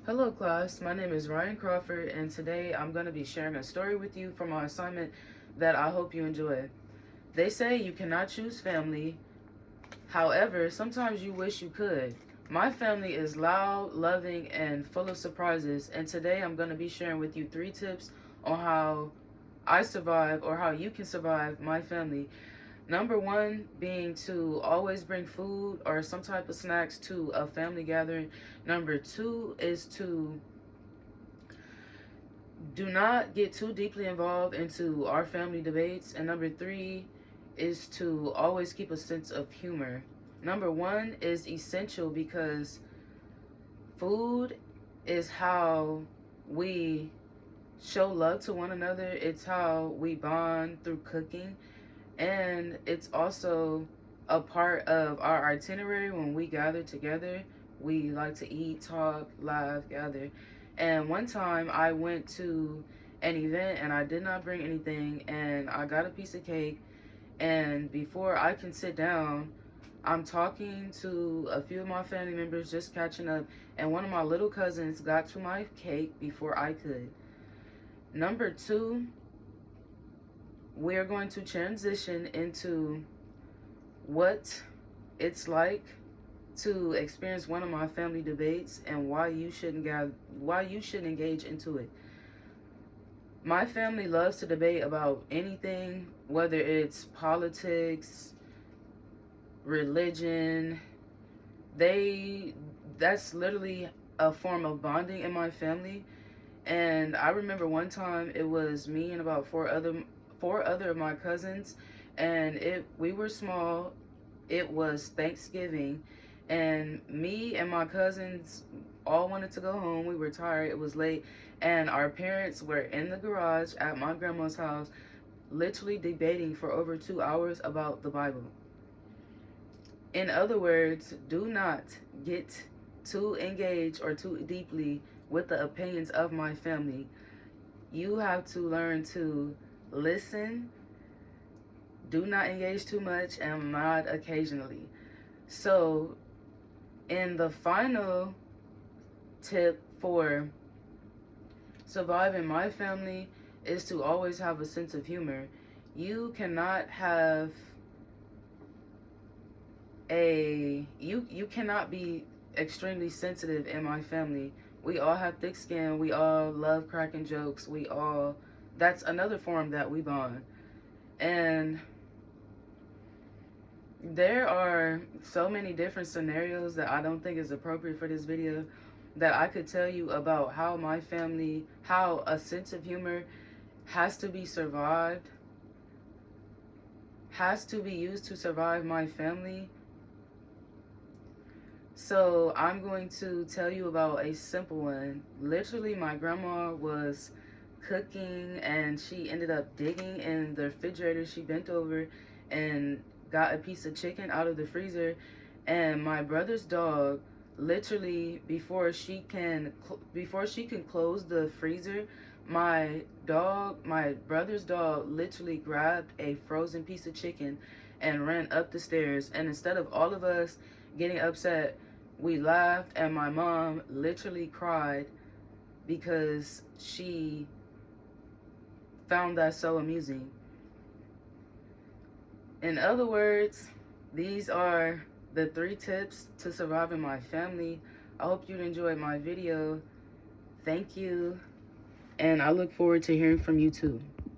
Hello class, my name is Ryan Crawford and today I'm going to be sharing a story with you from my assignment that I hope you enjoy. They say you cannot choose family, however, sometimes you wish you could. My family is loud, loving, and full of surprises, and today I'm going to be sharing with you 3 tips on how I survive or how you can survive my family. Number 1 being to always bring food or some type of snacks to a family gathering. Number 2 is to do not get too deeply involved into our family debates. And number 3 is to always keep a sense of humor. Number 1 is essential because food is how we show love to one another. It's how we bond through cooking. And it's also a part of our itinerary when we gather together. We like to eat, talk, laugh, gather. And one time I went to an event and I did not bring anything and I got a piece of cake. And before I can sit down, I'm talking to a few of my family members, just catching up. And one of my little cousins got to my cake before I could. Number 2, we're going to transition into what it's like to experience one of my family debates and why you should engage into it. My family loves to debate about anything, whether it's politics, religion. That's literally a form of bonding in my family. And I remember one time it was me and about four other of my cousins, and we were small. It was Thanksgiving, and me and my cousins all wanted to go home. We were tired. It was late, and our parents were in the garage at my grandma's house, literally debating for over 2 hours about the Bible. In other words, do not get too engaged or too deeply with the opinions of my family. You have to learn to listen, do not engage too much, and nod occasionally. So, in the final tip for surviving my family is to always have a sense of humor. You cannot have you cannot be extremely sensitive in my family. We all have thick skin. We all love cracking jokes. That's another form that we bond. And there are so many different scenarios that I don't think is appropriate for this video that I could tell you about how a sense of humor has to be survived, has to be used to survive my family. So I'm going to tell you about a simple one. Literally, my grandma was cooking and she ended up digging in the refrigerator. She bent over and got a piece of chicken out of the freezer, and my brother's dog, literally before she can close the freezer, my brother's dog literally grabbed a frozen piece of chicken and ran up the stairs. And instead of all of us getting upset, we laughed, and my mom literally cried because she found that so amusing. In other words, these are the 3 tips to surviving my family. I hope you enjoyed my video. Thank you, and I look forward to hearing from you too.